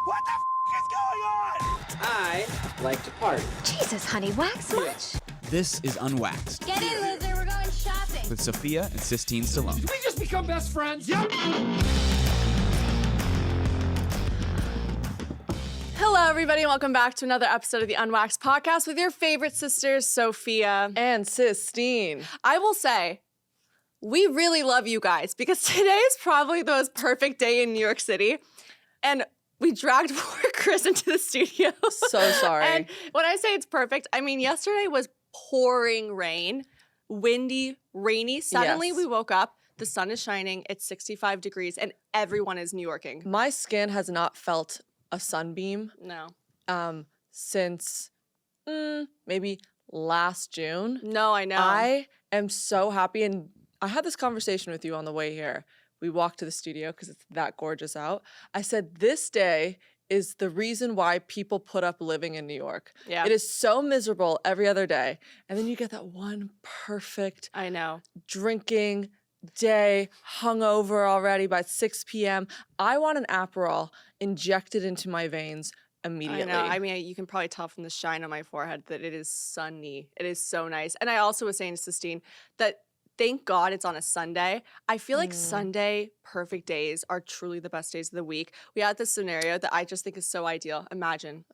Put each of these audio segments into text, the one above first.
What the is going on? I like to party. Jesus, honey, wax much? This is Unwaxed Get in, loser, we're going shopping. with Sophia and Sistine Stallone. Did we just become best friends? Yep. Hello, everybody, and welcome back to another episode of the Unwaxed podcast with your favorite sisters, Sophia and Sistine. I will say, we really love you guys because today is probably the most perfect day in New York City, and we dragged poor Chris into the studio. So sorry. And when I say it's perfect, I mean yesterday was pouring rain, windy, rainy. Suddenly we woke up, the sun is shining, it's 65 degrees, and everyone is New Yorking. My skin has not felt a sunbeam since maybe last June. No, I know. I am so happy, and I had this conversation with you on the way here. We walked to the studio because it's that gorgeous out. I said, this day is the reason why people put up living in New York. Yeah. It is so miserable every other day. And then you get that one perfect I know. drinking day, hungover already by 6 p.m. I want an Aperol injected into my veins immediately. I know. I mean, you can probably tell from the shine on my forehead that it is sunny. It is so nice. And I also was saying to Sistine that thank God it's on a Sunday. I feel like Sunday perfect days are truly the best days of the week. We had this scenario that I just think is so ideal. Imagine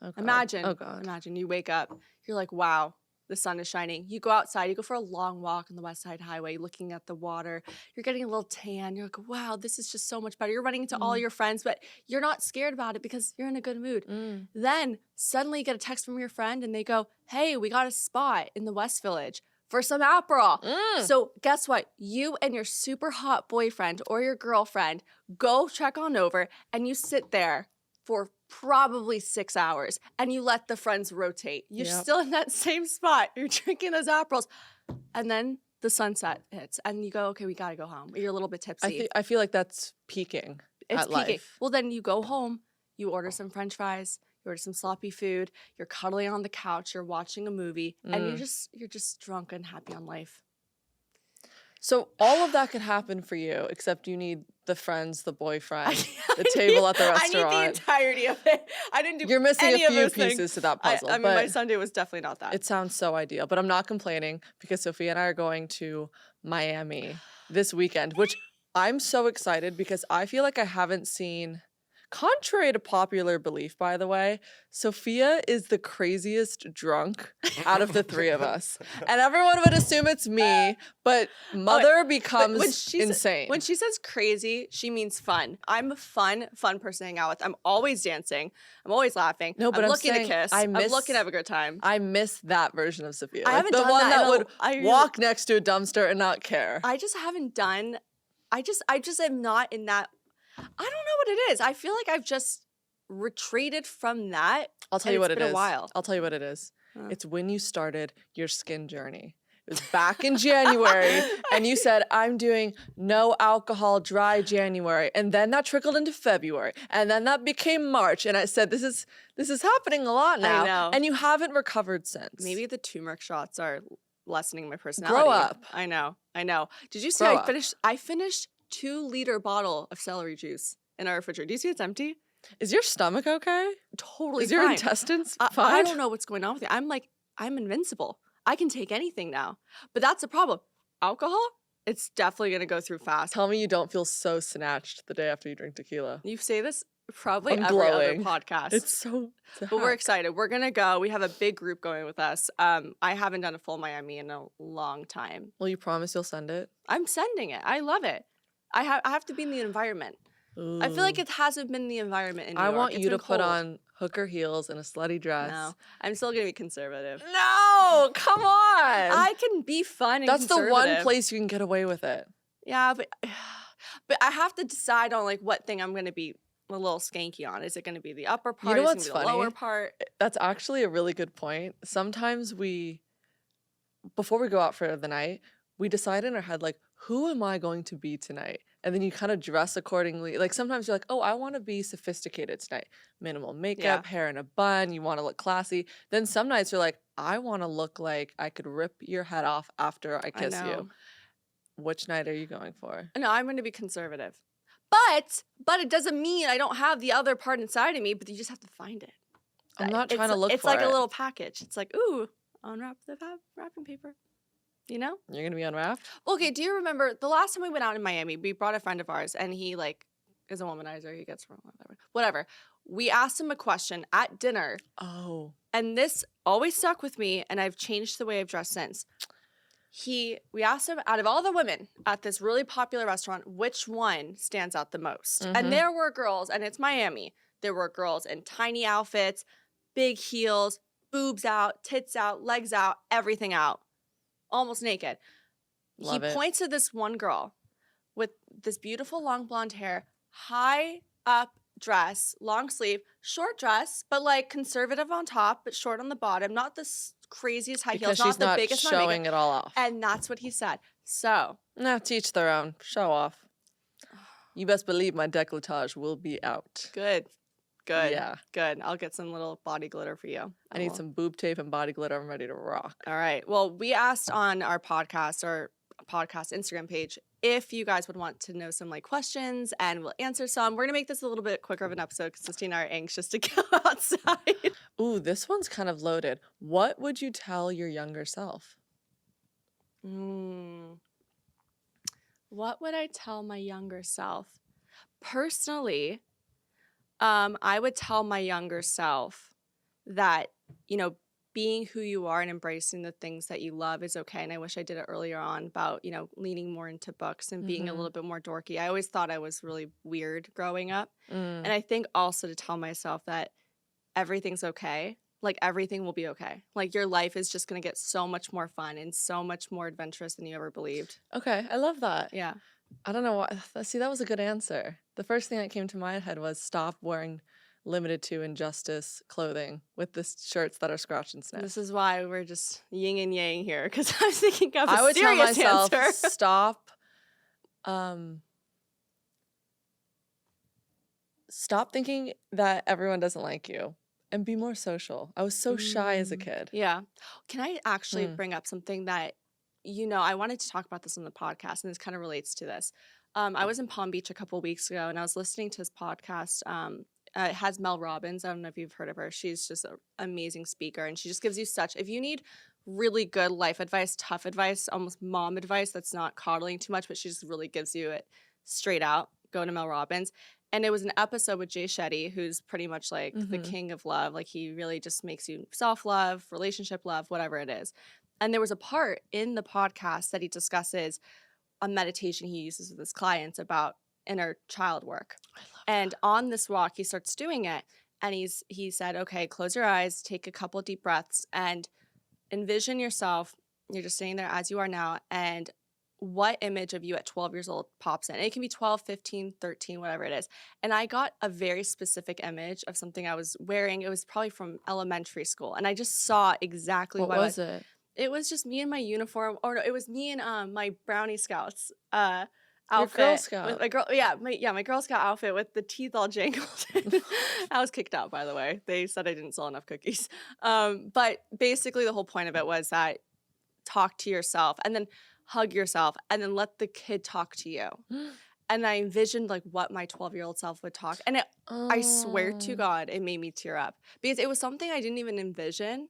you wake up, you're like, wow, the sun is shining. You go outside, you go for a long walk on the West Side Highway, looking at the water. You're getting a little tan. You're like, wow, this is just so much better. You're running into all your friends, but you're not scared about it because you're in a good mood. Then suddenly you get a text from your friend and they go, hey, we got a spot in the West Village for some Aperol. So guess what? You and your super hot boyfriend or your girlfriend go check on over and you sit there for probably 6 hours and you let the friends rotate. You're still in that same spot. You're drinking those Aperols. And then the sunset hits and you go, okay, we gotta go home. You're a little bit tipsy. I feel like that's peaking It's at peaking. life. Well, then you go home, you order some French fries, you order some sloppy food, you're cuddling on the couch, you're watching a movie, and you're just drunk and happy on life. So all of that could happen for you, except you need the friends, the boyfriend, the table at the restaurant. I need the entirety of it. I didn't do You're missing any a of few those pieces things. to that puzzle. I mean, but my Sunday was definitely not that. it sounds so ideal, but I'm not complaining because Sophia and I are going to Miami this weekend, which I'm so excited because I feel like I haven't seen. Contrary to popular belief, by the way, Sophia is the craziest drunk out of the three of us. And everyone would assume it's me, but Mother becomes insane. When she says crazy, she means fun. I'm a fun person to hang out with. I'm always dancing. I'm always laughing. No, but I'm I'm looking to saying kiss. I'm looking to have a good time. I miss that version of Sophia. I haven't the done one that that in would I walk next to a dumpster and not care. I just haven't done. I just am not in that. I don't know what it is. I feel like I've just retreated from that. I'll tell you what it is. It's been a while. I'll tell you what it is. It's when you started your skin journey. It was back in January, and you said, I'm doing no alcohol dry January. And then that trickled into February. And then that became March. And I said, this is happening a lot now. I know. And you haven't recovered since. Maybe the turmeric shots are lessening my personality. Grow up. I know. Did you see Grow I up. finished 2-liter bottle of celery juice in our refrigerator. Do you see it's empty? Is your stomach okay? Totally Is your fine. intestines I fine? don't know what's going on with it. I'm invincible. I can take anything now. But that's the problem. Alcohol, it's definitely going to go through fast. Tell me you don't feel so snatched the day after you drink tequila. You say this probably I'm every glowing. other podcast. It's a But we're hack. excited. We're going to go. We have a big group going with us. I haven't done a full Miami in a long time. Will you promise you'll send it? I'm sending it. I love it. I have to be in the environment. I feel like it hasn't been the environment in New York. I want It's you to been put cold. on hooker heels and a slutty dress. No, I'm still going to be conservative. No, come on. I can be fun and That's the one conservative. place you can get away with it. Yeah, but I have to decide on like what thing I'm going to be a little skanky on. Is it going to be the upper part? You know Is it what's gonna be the lower funny? part? That's actually a really good point. Sometimes before we go out for the night, we decide in our head, like, who am I going to be tonight? And then you kind of dress accordingly. Like sometimes you're like, oh, I want to be sophisticated tonight. Minimal makeup, hair in a bun. You want to look classy. Then some nights you're like, I want to look like I could rip your head off after I kiss you. Which night are you going for? No, I'm going to be conservative. But it doesn't mean I don't have the other part inside of me, but you just have to find it. I'm not It's- trying to look It's for like it. a little package. It's like, ooh, unwrap the wrapping paper. You know? You're gonna be unwrapped? Okay, do you remember the last time we went out in Miami, we brought a friend of ours and he like is a womanizer. He gets whatever. We asked him a question at dinner Oh. and this always stuck with me and I've changed the way I've dressed since. We asked him, out of all the women at this really popular restaurant, which one stands out the most? Mhm. And there were girls, and it's Miami. There were girls in tiny outfits, big heels, boobs out, tits out, legs out, everything out, almost naked. Love He it. points to this one girl with this beautiful long blonde hair, high up dress, long sleeve, short dress, but like conservative on top, but short on the bottom, not the craziest high Because heels, she's not the not biggest one showing it all off. and that's what he said. So, No, teach their own. Show off. You best believe my décolletage will be out. good. Yeah. Good. I'll get some little body glitter for you. I need some boob tape and body glitter. I'm ready to rock. All right. Well, we asked on our podcast Instagram page if you guys would want to know some like questions and we'll answer some. We're going to make this a little bit quicker of an episode because Christine and I are anxious to go outside. Ooh, this one's kind of loaded. What would you tell your younger self? What would I tell my younger self? Personally, I would tell my younger self that, being who you are and embracing the things that you love is okay. And I wish I did it earlier on about, leaning more into books and being a little bit more dorky. I always thought I was really weird growing up. And I think also to tell myself that everything's okay. Like everything will be okay. Like your life is just going to get so much more fun and so much more adventurous than you ever believed. Okay, I love that. Yeah. I don't know why. See, that was a good answer. The first thing that came to my head was stop wearing limited to injustice clothing with the shirts that are scratch and sniff. This is why we're just yin and yang here because I'm thinking of a I would tell serious myself answer. stop thinking that everyone doesn't like you and be more social. I was so shy as a kid. Yeah. Can I actually bring up something that, I wanted to talk about this on the podcast, and this kind of relates to this. I was in Palm Beach a couple of weeks ago, and I was listening to his podcast. It has Mel Robbins. I don't know if you've heard of her. She's just an amazing speaker, and she just gives you if you need really good life advice, tough advice, almost mom advice that's not coddling too much, but she just really gives you it straight out, go to Mel Robbins. And it was an episode with Jay Shetty, who's pretty much like the king of love. Like he really just makes you self-love, relationship love, whatever it is. And there was a part in the podcast that he discusses a meditation he uses with his clients about inner child work. And on this walk, he starts doing it. And he said, okay, close your eyes, take a couple deep breaths, and envision yourself. You're just sitting there as you are now. And what image of you at 12 years old pops in? It can be 12, 15, 13, whatever it is. And I got a very specific image of something I was wearing. It was probably from elementary school. And I just saw exactly What was it? It was just me in my uniform. Or no, it was me in my Brownie Scouts outfit. Your Girl Scout. With my Girl Scout outfit with the teeth all jangled. I was kicked out, by the way. They said I didn't sell enough cookies. But basically the whole point of it was that talk to yourself and then hug yourself and then let the kid talk to you. And I envisioned like what my 12-year-old self would talk. And I swear to God, it made me tear up because it was something I didn't even envision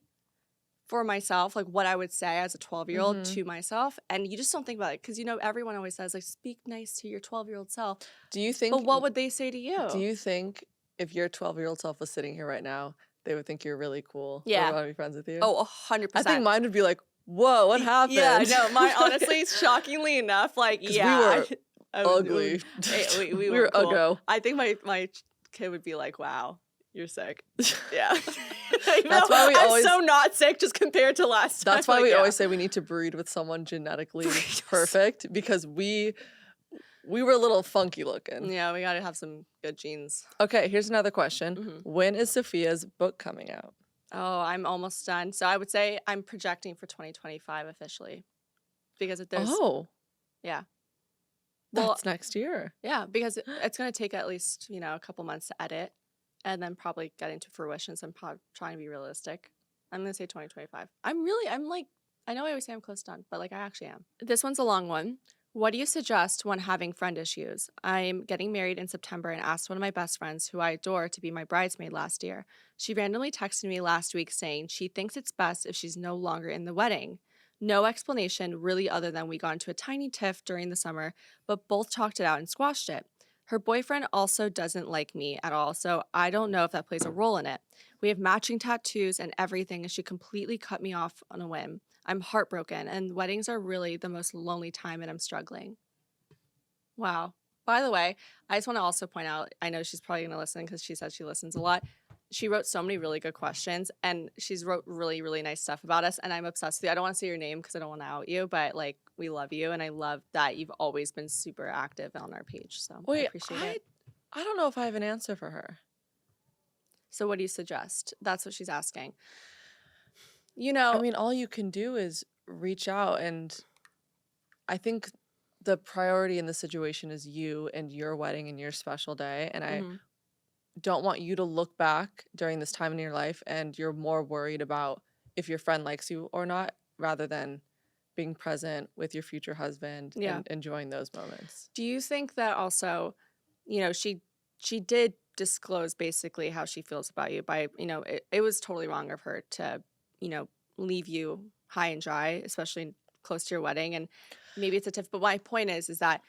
for myself, like what I would say as a 12-year-old to myself. And you just don't think about it because, everyone always says like, speak nice to your 12-year-old self. Do you think? But what would they say to you? Do you think if your 12-year-old self was sitting here right now, they would think you're really cool? Yeah. Or want to be friends with you? Oh, 100%. I think mine would be like, whoa, what happened? Yeah, no, mine honestly, shockingly enough, like, yeah. we were ugly. We were cool. uggo. I think my kid would be like, wow, you're sick. Yeah. That's why we I'm always- so not sick just compared to last time. That's why Like, we yeah. always say we need to breed with someone genetically perfect because we were a little funky looking. Yeah, we got to have some good genes. Okay, here's another question. When is Sophia's book coming out? Oh, I'm almost done. So I would say I'm projecting for 2025 officially because if there's, yeah. Well, That's next year. yeah, because it's going to take at least, a couple months to edit and then probably get into fruition. So I'm trying to be realistic. I'm going to say 2025. I'm like, I know I always say I'm close done, but like I actually am. This one's a long one. What do you suggest when having friend issues? I'm getting married in September and asked one of my best friends, who I adore, to be my bridesmaid last year. She randomly texted me last week saying she thinks it's best if she's no longer in the wedding. No explanation really other than we got into a tiny tiff during the summer, but both talked it out and squashed it. Her boyfriend also doesn't like me at all, so I don't know if that plays a role in it. We have matching tattoos and everything, and she completely cut me off on a whim. I'm heartbroken, and weddings are really the most lonely time, and I'm struggling. Wow. By the way, I just want to also point out, I know she's probably going to listen because she says she listens a lot. She wrote so many really good questions, and she's wrote really, really nice stuff about us, and I'm obsessed with you. I don't want to say your name because I don't want to out you, but like, we love you, and I love that you've always been super active on our page, so I Wait, appreciate it. I don't know if I have an answer for her. So what do you suggest? That's what she's asking. I mean, all you can do is reach out, and I think the priority in the situation is you and your wedding and your special day. And I Mhm. don't want you to look back during this time in your life and you're more worried about if your friend likes you or not, rather than being present with your future husband Yeah. and enjoying those moments. Do you think that also, she did disclose basically how she feels about you by, it was totally wrong of her to, leave you high and dry, especially close to your wedding. And maybe it's a tiff, but my point is that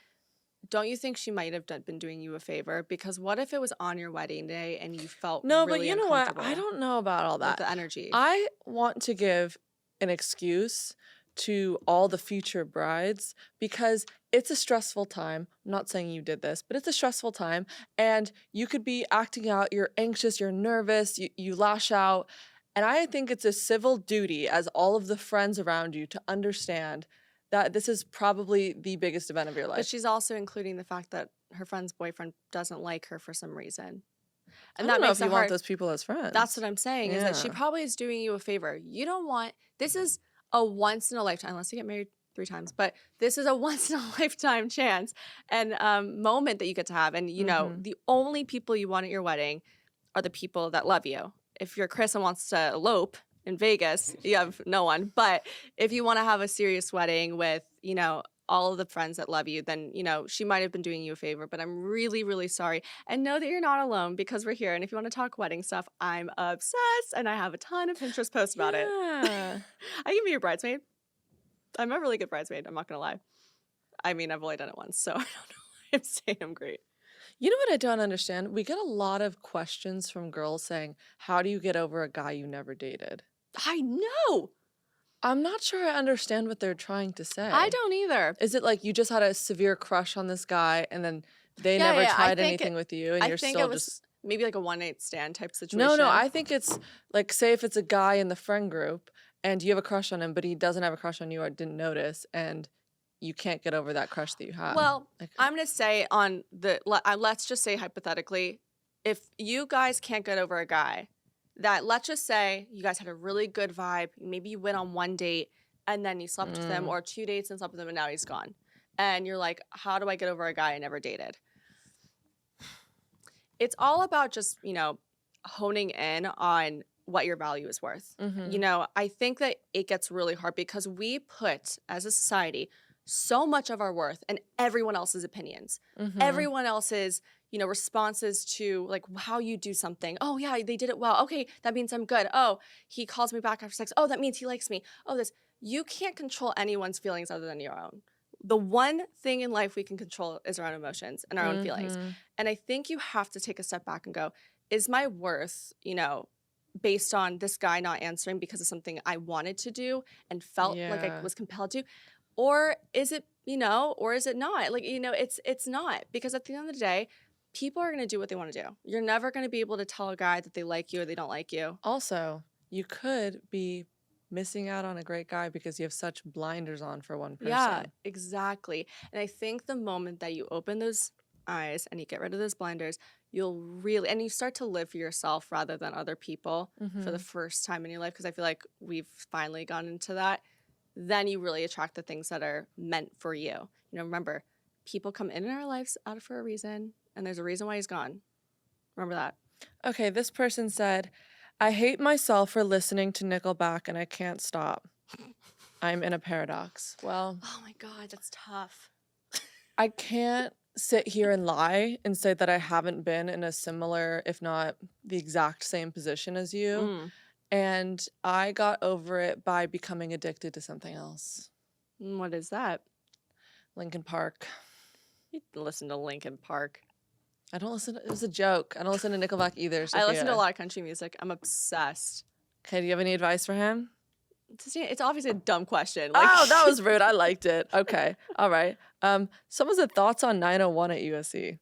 don't you think she might have been doing you a favor? Because what if it was on your wedding day and you felt No, really but you know what? I uncomfortable don't know about all with that. the energy? I want to give an excuse to all the future brides because it's a stressful time. I'm not saying you did this, but it's a stressful time. And you could be acting out, you're anxious, you're nervous, you lash out. And I think it's a civil duty as all of the friends around you to understand that this is probably the biggest event of your But life. she's also including the fact that her friend's boyfriend doesn't like her for some reason. I And don't that know makes if it you want hard. those people as friends. That's what I'm saying, is that she Yeah. probably is doing you a favor. You don't want, this is a once in a lifetime, unless you get married 3 times, but this is a once in a lifetime chance and moment that you get to have. And, the only people you want at your wedding are the people that love you. If you're Chris and wants to elope in Vegas, you have no one. But if you want to have a serious wedding with, all of the friends that love you, then, she might have been doing you a favor. But I'm really, really sorry. And know that you're not alone because we're here. And if you want to talk wedding stuff, I'm obsessed. And I have a ton of Pinterest posts about it. Yeah. I can be your bridesmaid. I'm a really good bridesmaid. I'm not going to lie. I mean, I've only done it once, so I don't know why I'm saying I'm great. You know what I don't understand? We get a lot of questions from girls saying, how do you get over a guy you never dated? I know. I'm not sure I understand what they're trying to say. I don't either. Is it like you just had a severe crush on this guy and then they Yeah, never yeah, I tried think anything with you and I you're think still it was just... maybe like a one-night stand type situation. No, I think it's like, say if it's a guy in the friend group and you have a crush on him, but he doesn't have a crush on you or didn't notice, and you can't get over that crush that you have. Well, Like, I'm going to say let's just say hypothetically, if you guys can't get over a guy, that let's just say you guys had a really good vibe, maybe you went on one date and then you slept with him, or 2 dates and slept with him and now he's gone. And you're like, how do I get over a guy I never dated? It's all about just, honing in on what your value is worth. I think that it gets really hard because we put, as a society, so much of our worth in everyone else's opinions, everyone else's, responses to like how you do something. Oh yeah, they did it well. Okay, that means I'm good. Oh, he calls me back after sex. Oh, that means he likes me. Oh, you can't control anyone's feelings other than your own. The one thing in life we can control is our own emotions and our own feelings. And I think you have to take a step back and go, is my worth, based on this guy not answering because of something I wanted to do and felt like I was compelled to? Or is it, or is it not? Like, it's not. Because at the end of the day, people are going to do what they want to do. You're never going to be able to tell a guy that they like you or they don't like you. Also, you could be missing out on a great guy because you have such blinders on for one person. Yeah, exactly. And I think the moment that you open those eyes and you get rid of those blinders, you'll really, and you start to live for yourself rather than other people for the first time in your life, because I feel like we've finally gone into that. Then you really attract the things that are meant for you. Remember, people come in our lives out for a reason, and there's a reason why he's gone. Remember that. Okay, this person said, I hate myself for listening to Nickelback and I can't stop. I'm in a paradox. Well, Oh my God, that's tough. I can't sit here and lie and say that I haven't been in a similar, if not the exact same position as you. Mm. And I got over it by becoming addicted to something else. What is that? Linkin Park. You listen to Linkin Park. I don't listen. It was a joke. I don't listen to Nickelback either. I listen to a Sophia. lot of country music. I'm obsessed. Okay, do you have any advice for him? It's obviously a dumb question. Oh, that was rude. I liked it. Okay. All right. Someone said thoughts on 901 at USC.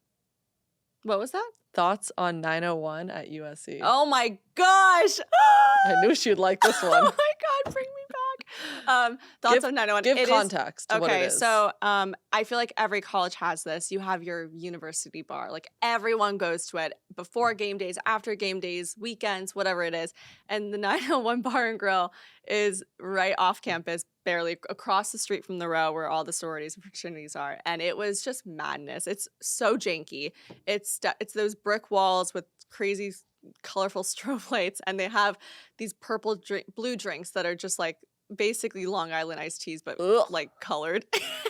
What was that? Thoughts on 901 at USC. Oh my gosh! I knew she'd like this Oh one. my god, bring me back. Thoughts on 901. Give It is- context to what it Okay, is. so I feel like every college has this. You have your university bar. Like everyone goes to it before game days, after game days, weekends, whatever it is. And the 901 Bar and Grill is right off campus, barely across the street from the row where all the sororities and fraternities are. And it was just madness. It's so janky. It's those brick walls with crazy colorful strobe lights, and they have these blue drinks that are just like basically Long Island iced teas, but Ugh. like colored.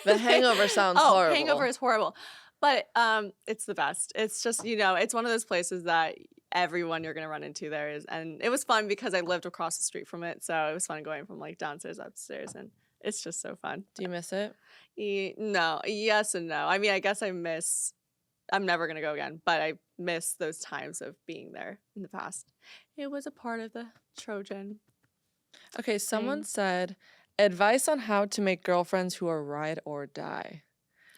The Hangover sounds oh, horrible. Hangover is horrible. But it's the best. It's just, it's one of those places that everyone you're going to run into there is. And it was fun because I lived across the street from it. So it was fun going from like downstairs, upstairs. And it's just so fun. Do you miss it? No. Yes and no. I mean, I guess I'm never going to go again, but I miss those times of being there in the past. It was a part of the Trojan. Okay, someone Thing. said advice on how to make girlfriends who are ride or die.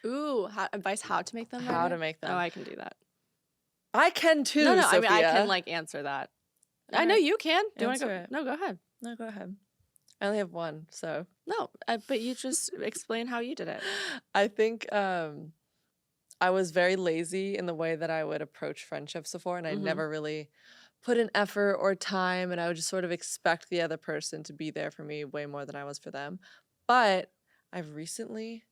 Ooh, advice how to make them? How better? to make them. Oh, I can do that. I can too. No, Sophia. I mean, I can like answer that. I know Alright. you can. Do you want to Answer go? it. No, go ahead. No, go ahead. I only have one, so No, but you just explain how you did it. I think I was very lazy in the way that I would approach friendships before, and I Mhm. never really put in effort or time, and I would just sort of expect the other person to be there for me way more than I was for them. But I've recently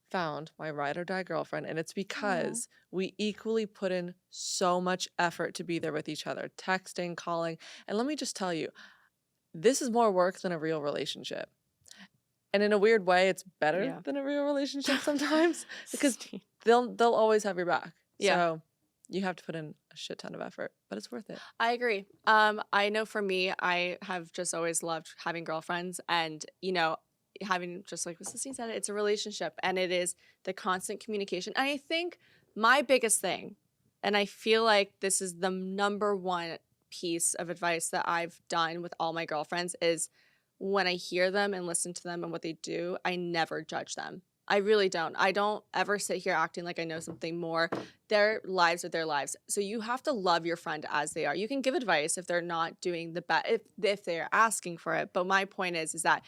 found my ride or die girlfriend, and it's because we equally put in so much effort to be there with each other, texting, calling. And let me just tell you, this is more work than a real relationship. And in a weird way, it's better Yeah. than a real relationship sometimes because they'll always have your back. Yeah. So you have to put in a shit ton of effort, but it's worth it. I agree. I know for me, I have just always loved having girlfriends, and having, just like Sistine said, it's a relationship, and it is the constant communication. And I think my biggest thing, and I feel like this is the number one piece of advice that I've done with all my girlfriends, is when I hear them and listen to them and what they do, I never judge them. I really don't. I don't ever sit here acting like I know something more. Their lives are their lives. So you have to love your friend as they are. You can give advice if they're not doing the best, if they're asking for it. But my point is that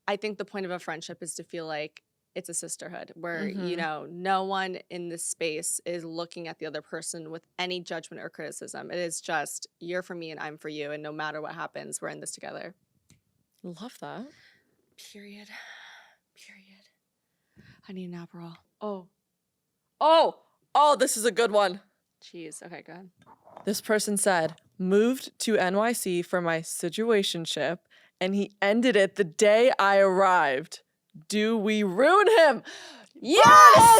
I think the point of a friendship is to feel like it's a sisterhood where, no one in this space is looking at the other person with any judgment or criticism. It is just, you're for me and I'm for you. And no matter what happens, we're in this together. Love that. Period. I need an Aperol. Oh, this is a good one. Jeez. Okay, go ahead. This person said, moved to NYC for my situationship, and he ended it the day I arrived. Do we ruin him? Yes!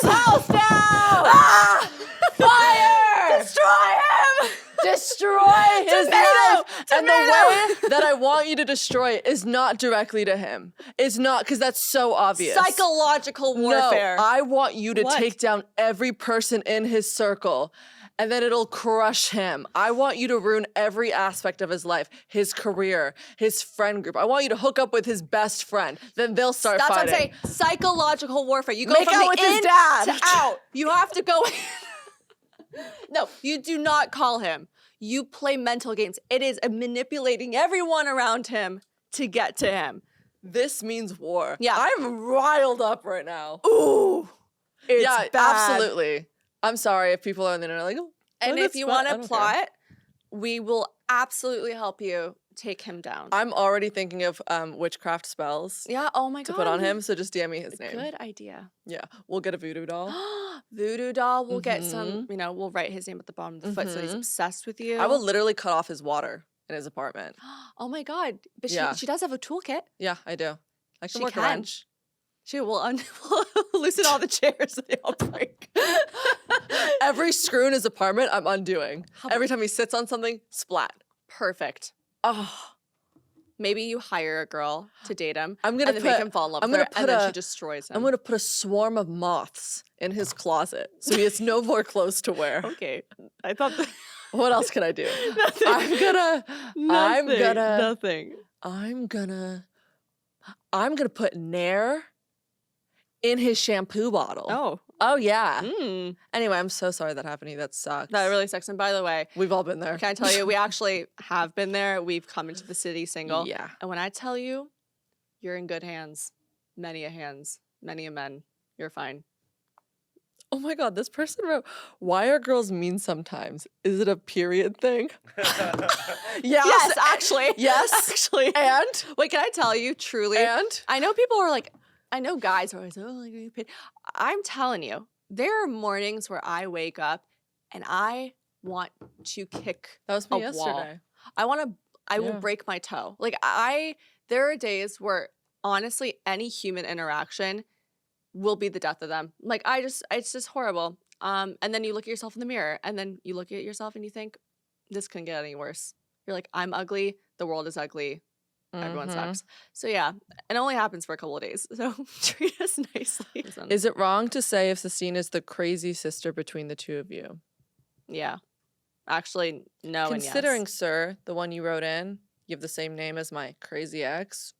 Burn his house down! Fire! Destroy him! Destroy his life! And the way that I want you to destroy it is not directly to him. It's not, because that's so obvious. Psychological warfare. No, I want you to What? take down every person in his circle, and then it'll crush him. I want you to ruin every aspect of his life, his career, his friend group. I want you to hook up with his best friend. Then they'll start That's fighting. what I'm saying. Psychological warfare. You go Make from out the with his in dad. to out. You have to go. No, you do not call him. You play mental games. It is manipulating everyone around him to get to him. This means war. Yeah. I'm riled up right now. Ooh, it's yeah, bad. absolutely. I'm sorry if people on the internet are like, oh, And well, if you that's want fine. I to don't care. plot, we will absolutely help you take him down. I'm already thinking of witchcraft spells Yeah. Oh my god. to put on him, so just DM me his name. Good idea. Yeah, we'll get a voodoo doll. Voodoo doll. We'll get some. We'll write his name at the bottom of the foot, so he's obsessed with you. I will literally cut off his water in his apartment. Oh my god. But Yeah. she does have a toolkit. Yeah, I do. I can She work a can. wrench. She will loosen all the chairs so they all break. Every screw in his apartment, I'm undoing. Every time he sits on something, splat. Perfect. Oh, Maybe you hire a girl to date him. I'm gonna and then make put- him fall in love I'm with her, gonna and put then a- she destroys him. I'm gonna put a swarm of moths in his closet so he has no more clothes to wear. Okay. I thought that. What else can I do? Nothing. I'm gonna put Nair in his shampoo bottle. Oh. Oh yeah. Mm. Anyway, I'm so sorry that happened to you. That sucks. That really sucks. And by the way, We've all been there. can I tell you, we actually have been there. We've come into the city single. Yeah. And when I tell you, you're in good hands. Many a men. You're fine. Oh my god, this person wrote, "Why are girls mean sometimes? Is it a period thing?" Yes, actually. Yes. Actually. And Wait, can I tell you truly? I know people are like, I know guys are always, oh, like, are you paid? I'm telling you, there are mornings where I wake up and I want to kick that was me a yesterday. wall. I will Yeah. break my toe. Like there are days where honestly any human interaction will be the death of them. Like it's just horrible. And then you look at yourself in the mirror and then you look at yourself and you think, this couldn't get any worse. You're like, I'm ugly. The world is ugly. Everyone Mhm. sucks. So yeah, it only happens for a couple of days. So treat us nicely. Is it wrong to say if Sistine is the crazy sister between the two of you? Yeah. Actually, no and Considering, yes. sir, the one you wrote in, you have the same name as my crazy ex.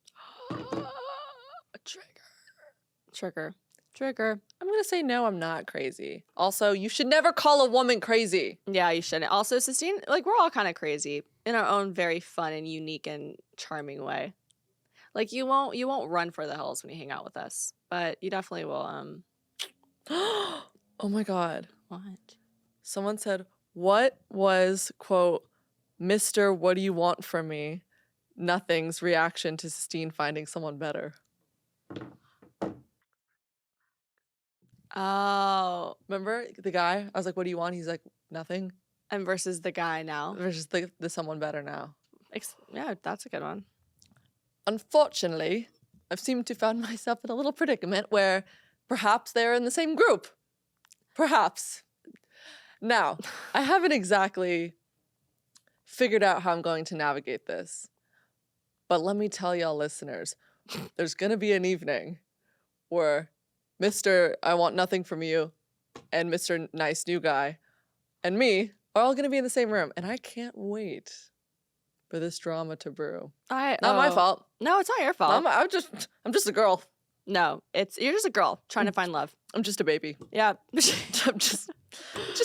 Trigger. I'm gonna say no, I'm not crazy. Also, you should never call a woman crazy. Yeah, you shouldn't. Also, Sistine, like we're all kind of crazy in our own very fun and unique and charming way. Like you won't run for the hills when you hang out with us, but you definitely will. Oh my god. What? Someone said, "What was, quote, Mr. What do you want from me? Nothing's reaction to Sistine finding someone better." Oh, Remember the guy? I was like, "What do you want?" He's like, "Nothing." and versus the guy now. Versus the someone better now. Yeah, that's a good one. Unfortunately, I've seemed to find myself in a little predicament where perhaps they're in the same group. Perhaps. Now, I haven't exactly figured out how I'm going to navigate this. But let me tell y'all listeners, there's going to be an evening where Mr. I want nothing from you and Mr. Nice New Guy and me are all going to be in the same room. And I can't wait for this drama to brew. Not my fault. No, it's not your fault. I'm just a girl. No, you're just a girl trying to find love. I'm just a baby. Yeah. I'm just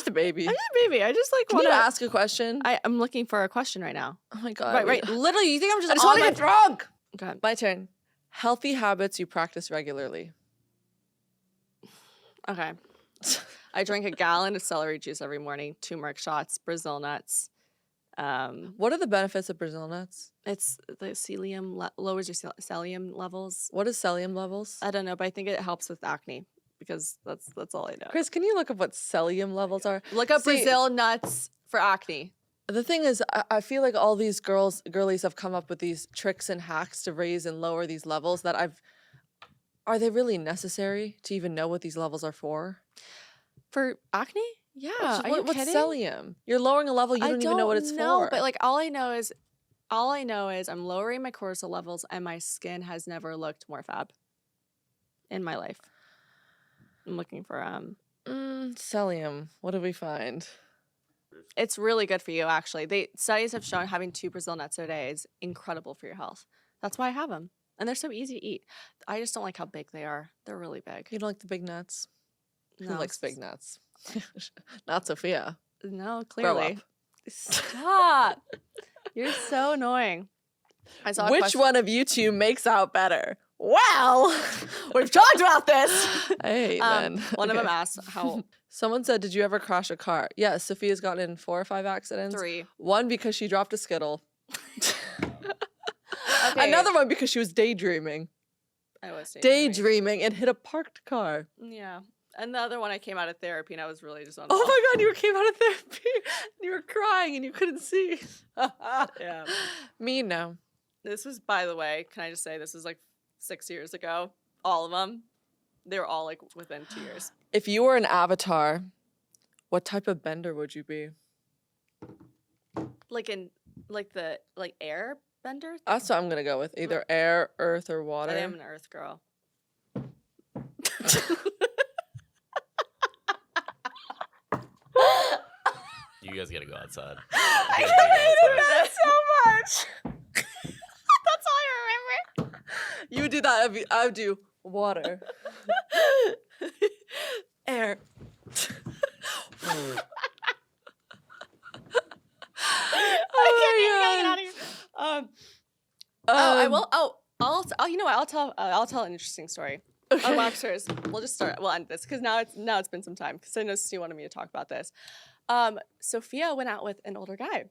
a baby. I'm just a baby. I just like Can want you to ask a question? I'm looking for a question right now. Oh my god. Right. Literally, you think I'm just I just on want to my get drunk. Okay. My turn. Healthy habits you practice regularly. Okay. I drink a gallon of celery juice every morning, 2 Merc shots, Brazil nuts. What are the benefits of Brazil nuts? It's the psyllium lowers your psyllium levels. What is psyllium levels? I don't know, but I think it helps with acne because that's all I know. Chris, can you look up what psyllium levels are? Look up See- Brazil nuts for acne. The thing is, I feel like all these girlies have come up with these tricks and hacks to raise and lower these levels that are they really necessary to even know what these levels are for? For acne? Yeah. Are you What's kidding? psyllium? You're lowering a level you don't even know what it's for. But like all I know is I'm lowering my cortisol levels and my skin has never looked more fab in my life. I'm looking for psyllium. What did we find? It's really good for you actually. Studies have shown having 2 Brazil nuts a day is incredible for your health. That's why I have them. And they're so easy to eat. I just don't like how big they are. They're really big. You don't like the big nuts? Who No, likes big nuts? Not Sophia. No, Grow clearly. up. Stop. You're so annoying. I saw a Which question- one of you two makes out better? Well, we've talked about this. Hey, then. One of them Okay. asked how Someone said, "Did you ever crash a car?" Yes, Sophia's gotten in 4 or 5 accidents. 3. 1 because she dropped a Skittle. Okay. Another one because she was daydreaming. I was Daydreaming and hit a parked car. Yeah. And the other one, I came out of therapy and I was really just on. Oh my god, you came out of therapy and you were crying and you couldn't see. Yeah. Me, no. This was, by the way, can I just say this was like 6 years ago? All of them. They were all like within 2 years. If you were an avatar, what type of bender would you be? Like in like air bender. That's what I'm gonna go with. Either air, earth, or water. I am an earth girl. You guys gotta go outside. I hated that so much. That's all I remember. You would do that. I would do water. Air. I can't even get out of here. I will. I'll. You know what? I'll tell an interesting story. Unwaxers. We'll just start. We'll end this because now it's been some time because I know Stu wanted me to talk about this. Sophia went out with an older guy.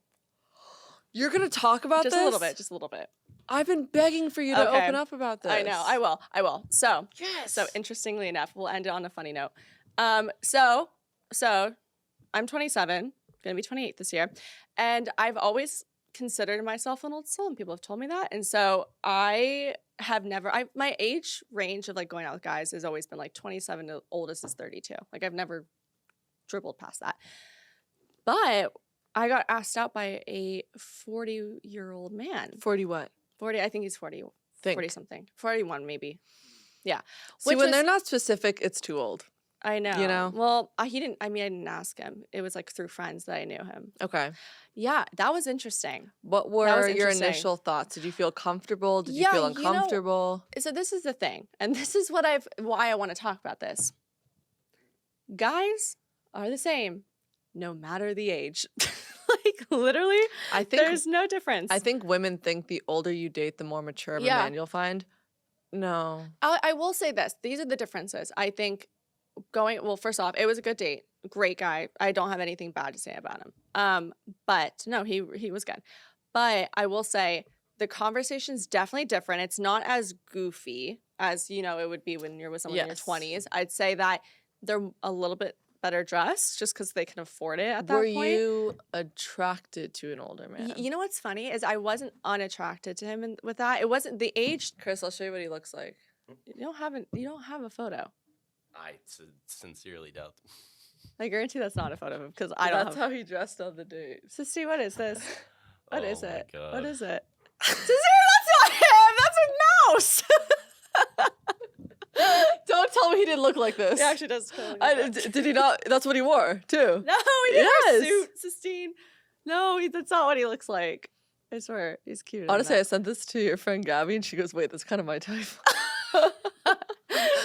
You're gonna talk about Just this? a little bit. Just a little bit. I've been begging for you to Okay. open up about this. I know. I will. So. Yes. So interestingly enough, we'll end it on a funny note. So I'm 27, gonna be 28 this year, and I've always considered myself an old soul, and people have told me that. And so I have never. My age range of like going out with guys has always been like 27 to oldest is 32. Like I've never dribbled past that. But I got asked out by a 40-year-old man. 40 what? 40. I think he's 40. Think. 40 something. 41 maybe. Yeah. See, when they're not specific, it's too old. I know. You know? Well, he didn't. I mean, I didn't ask him. It was like through friends that I knew him. Okay. Yeah, that was interesting. What were your interesting. initial thoughts? Did you feel comfortable? Did you Yeah, feel you know- uncomfortable? So this is the thing, and this is why I want to talk about this. Guys are the same, no matter the age. Like literally, I think there's no difference. I think women think the older you date, the more mature of a Yeah. man you'll find. No. I will say this. These are the differences. I think well, first off, it was a good date. Great guy. I don't have anything bad to say about him. But no, he was good. But I will say the conversation's definitely different. It's not as goofy as, it would be when you're with someone in your Yes. 20s. I'd say that they're a little bit better dressed just because they can afford it at that Were point. you attracted to an older man? You know what's funny is I wasn't unattracted to him with that. It wasn't the age. Chris, I'll show you what he looks like. You don't have a photo. I sincerely doubt. I guarantee that's not a photo of him because I don't That's have. how he dressed on the date. Sisty, what is this? What is Oh my it? What God. is it? Sisty, that's not him. That's a mouse. Don't tell me he didn't look like this. He actually does. Did he not? That's what he wore, too. No, he didn't wear a Yes. suit, Sistine. No, that's not what he looks like. I swear, he's cute. Honestly, I sent this to your friend Gabby, and she goes, wait, that's kind of my type.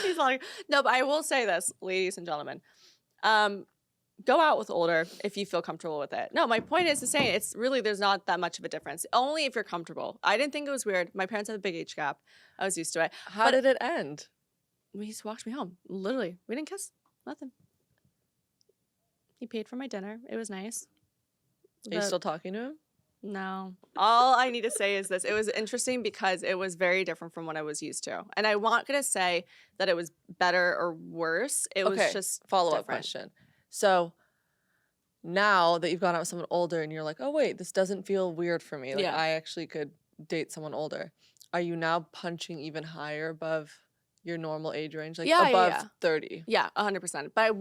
he's like, no, but I will say this, ladies and gentlemen. Go out with older if you feel comfortable with it. No, my point is to say it's really there's not that much of a difference. Only if you're comfortable. I didn't think it was weird. My parents have a big age gap. I was used to it. How did it end? He just walked me home. Literally, we didn't kiss. Nothing. He paid for my dinner. It was nice. Are you But- still talking to him? No. All I need to say is this. It was interesting because it was very different from what I was used to. And I'm not going to say that it was better or worse. It was just follow-up different. question. So now that you've gone out with someone older and you're like, oh, wait, this doesn't feel weird for me. Like, Yeah. I actually could date someone older. Are you now punching even higher above your normal age range? Like Yeah, above yeah. 30? Yeah, 100%. But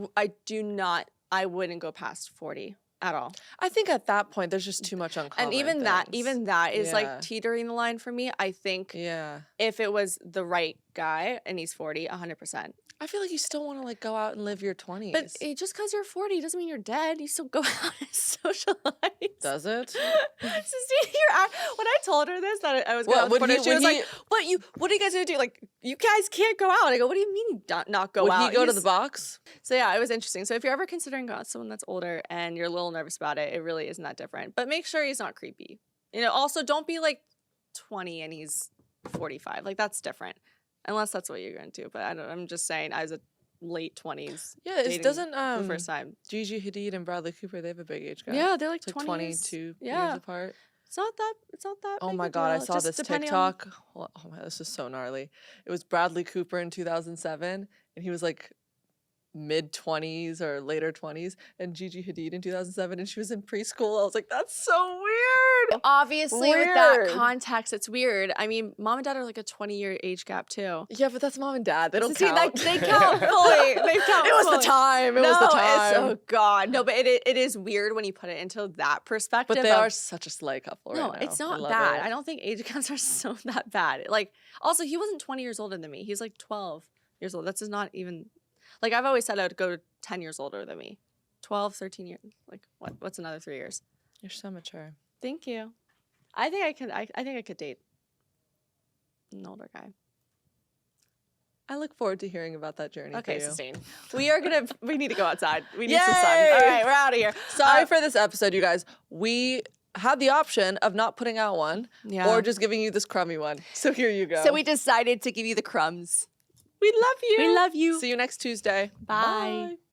I wouldn't go past 40 at all. I think at that point, there's just too much uncommon And even that is Yeah. like teetering the line for me. I think Yeah. if it was the right guy and he's 40, 100%. I feel like you still want to like go out and live your 20s. But just because you're 40 doesn't mean you're dead. You still go out and socialize. Does it? Sistine, when I told her this, that I was going What, out would with he- 40, she would was he- like, what are you guys going to do? Like, you guys can't go out. I go, what do you mean not go Would out? he go to the box? So yeah, it was interesting. So if you're ever considering going out with someone that's older and you're a little nervous about it, it really isn't that different. But make sure he's not creepy. Also don't be like 20 and he's 45. Like that's different. Unless that's what you're going to do. But I'm just saying I was a late 20s. Yeah, it dating doesn't for the first time. Gigi Hadid and Bradley Cooper, they have a big age gap. Yeah, they're like It's like 20s. 22 Yeah. years apart. It's not that Oh big my a God, I deal, saw just this depending on- TikTok. Oh my, this is so gnarly. It was Bradley Cooper in 2007, and he was like mid 20s or later 20s, and Gigi Hadid in 2007, and she was in preschool. I was like, that's so weird. Obviously, with that Weird. context, it's weird. I mean, mom and dad are like a 20-year age gap too. Yeah, but that's mom and dad. They don't See, count. they count fully. They count. It was fully. the time. It no, was the It's, time. oh God, no, but it is weird when you put it into that perspective. But they of- are such a slay couple right No, now. it's I not love bad. it. I don't think age gaps are so that bad. Like, also, he wasn't 20 years older than me. He's like 12 years old. That's just not even, like, I've always said I would go 10 years older than me. 12, 13 years. Like, what's another 3 years? You're so mature. Thank you. I think I could date an older guy. I look forward to hearing about that journey Okay, for you. Sustained. We need to go outside. We need some Yay! sun. All right, we're out of here. Sorry for this episode, you guys. We had the option of not putting out one or just giving you this crummy one. So here you go. So we decided to give you the crumbs. We love you. We love you. See you next Tuesday. Bye.